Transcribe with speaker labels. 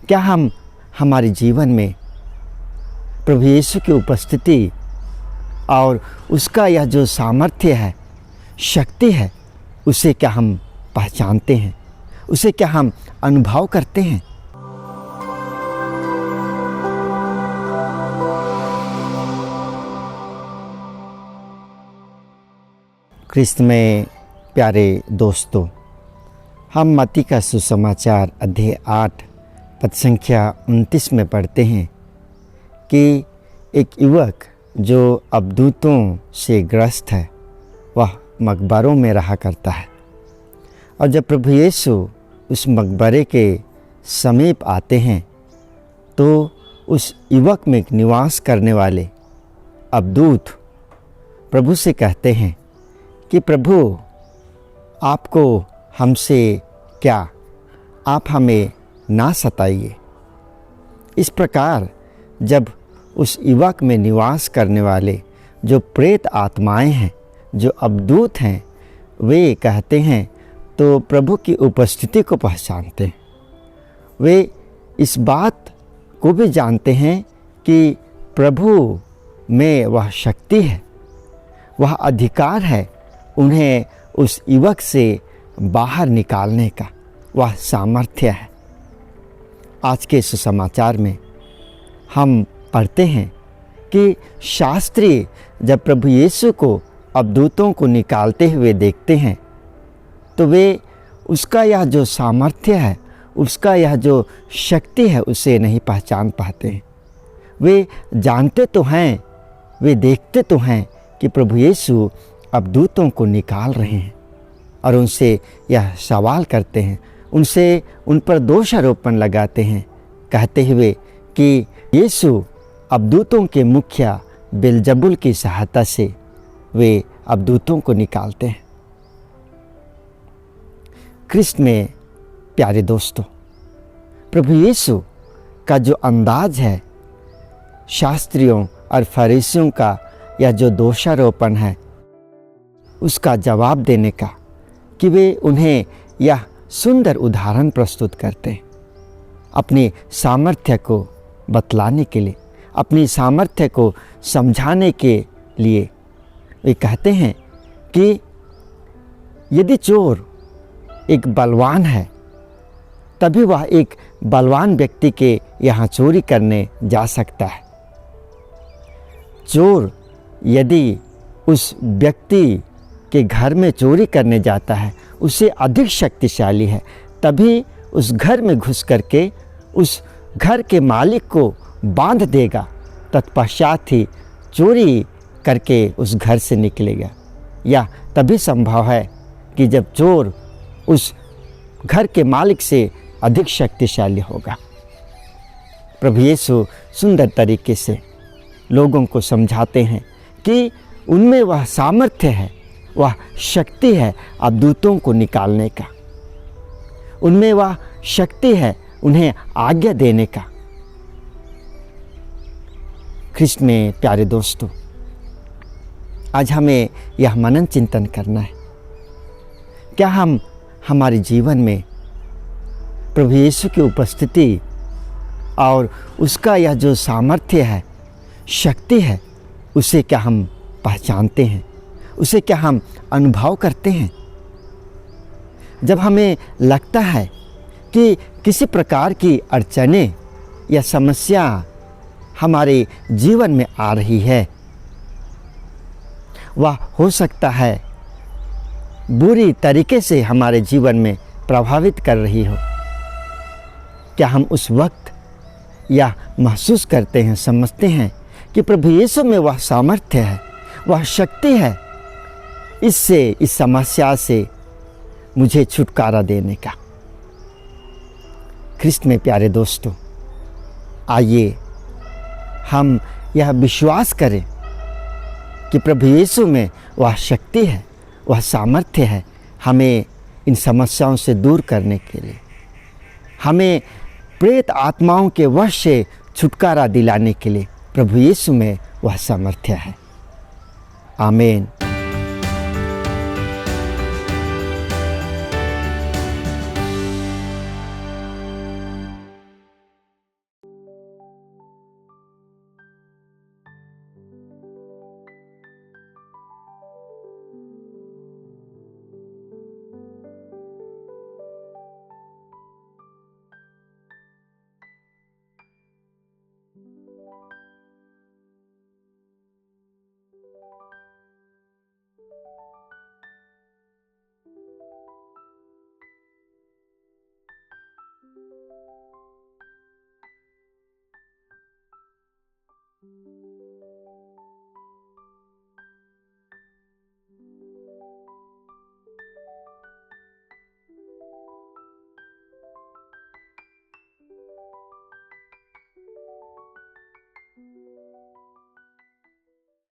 Speaker 1: क्या हम हमारे जीवन में प्रभु यीशु की उपस्थिति और उसका यह जो सामर्थ्य है, शक्ति है, उसे क्या हम पहचानते हैं, उसे क्या हम अनुभव करते हैं? ख्रिस्त में प्यारे दोस्तों, हम मत्ती का सुसमाचार अध्याय 8 पद संख्या 29 में पढ़ते हैं कि एक युवक जो अबदूतों से ग्रस्त है, वह मकबरों में रहा करता है। और जब प्रभु यीशु उस मकबरे के समीप आते हैं तो उस युवक में निवास करने वाले अबदूत प्रभु से कहते हैं कि प्रभु, आपको हमसे क्या, आप हमें ना सताइए। इस प्रकार जब उस युवक में निवास करने वाले जो प्रेत आत्माएं हैं, जो अबदूत हैं, वे कहते हैं तो प्रभु की उपस्थिति को पहचानते हैं। वे इस बात को भी जानते हैं कि प्रभु में वह शक्ति है, वह अधिकार है उन्हें उस युवक से बाहर निकालने का, वह सामर्थ्य है। आज के सुसमाचार में हम पढ़ते हैं कि शास्त्री जब प्रभु यीशु को अबदूतों को निकालते हुए देखते हैं तो वे उसका यह जो सामर्थ्य है, उसका यह जो शक्ति है, उसे नहीं पहचान पाते हैं। वे जानते तो हैं, वे देखते तो हैं कि प्रभु यीशु अबदूतों को निकाल रहे हैं और उनसे यह सवाल करते हैं, उनसे उन पर दोष आरोपण लगाते हैं, कहते हुए कि यीशु अबदूतों के मुखिया बेलजबूल की सहायता से वे अबदूतों को निकालते हैं। ख्रिस्त में प्यारे दोस्तों, प्रभु यीशु का जो अंदाज है, शास्त्रियों और फरीसियों का यह जो दोषारोपण है, उसका जवाब देने का, कि वे उन्हें यह सुंदर उदाहरण प्रस्तुत करते हैं अपनी सामर्थ्य को बतलाने के लिए, अपनी सामर्थ्य को समझाने के लिए। वे कहते हैं कि यदि चोर एक बलवान है, तभी वह एक बलवान व्यक्ति के यहाँ चोरी करने जा सकता है। चोर यदि उस व्यक्ति के घर में चोरी करने जाता है, उससे अधिक शक्तिशाली है, तभी उस घर में घुस करके उस घर के मालिक को बांध देगा, तत्पश्चात ही चोरी करके उस घर से निकलेगा। या तभी संभव है कि जब चोर उस घर के मालिक से अधिक शक्तिशाली होगा। प्रभु यीशु सुंदर तरीके से लोगों को समझाते हैं कि उनमें वह सामर्थ्य है, वह शक्ति है अबदूतों को निकालने का, उनमें वह शक्ति है उन्हें आज्ञा देने का। ख्रिस्त में प्यारे दोस्तों, आज हमें यह मनन चिंतन करना है, क्या हम हमारे जीवन में प्रभु यीशु की उपस्थिति और उसका यह जो सामर्थ्य है, शक्ति है, उसे क्या हम पहचानते हैं, उसे क्या हम अनुभव करते हैं? जब हमें लगता है कि किसी प्रकार की अड़चनें या समस्या हमारे जीवन में आ रही है, वह हो सकता है बुरी तरीके से हमारे जीवन में प्रभावित कर रही हो, क्या हम उस वक्त यह महसूस करते हैं, समझते हैं कि प्रभु यीशु में वह सामर्थ्य है, वह शक्ति है, इससे, इस समस्या से मुझे छुटकारा देने का? ख्रिस्त में प्यारे दोस्तों, आइए हम यह विश्वास करें कि प्रभु यीशु में वह शक्ति है, वह सामर्थ्य है हमें इन समस्याओं से दूर करने के लिए, हमें प्रेत आत्माओं के वश से छुटकारा दिलाने के लिए प्रभु यीशु में वह सामर्थ्य है। आमीन।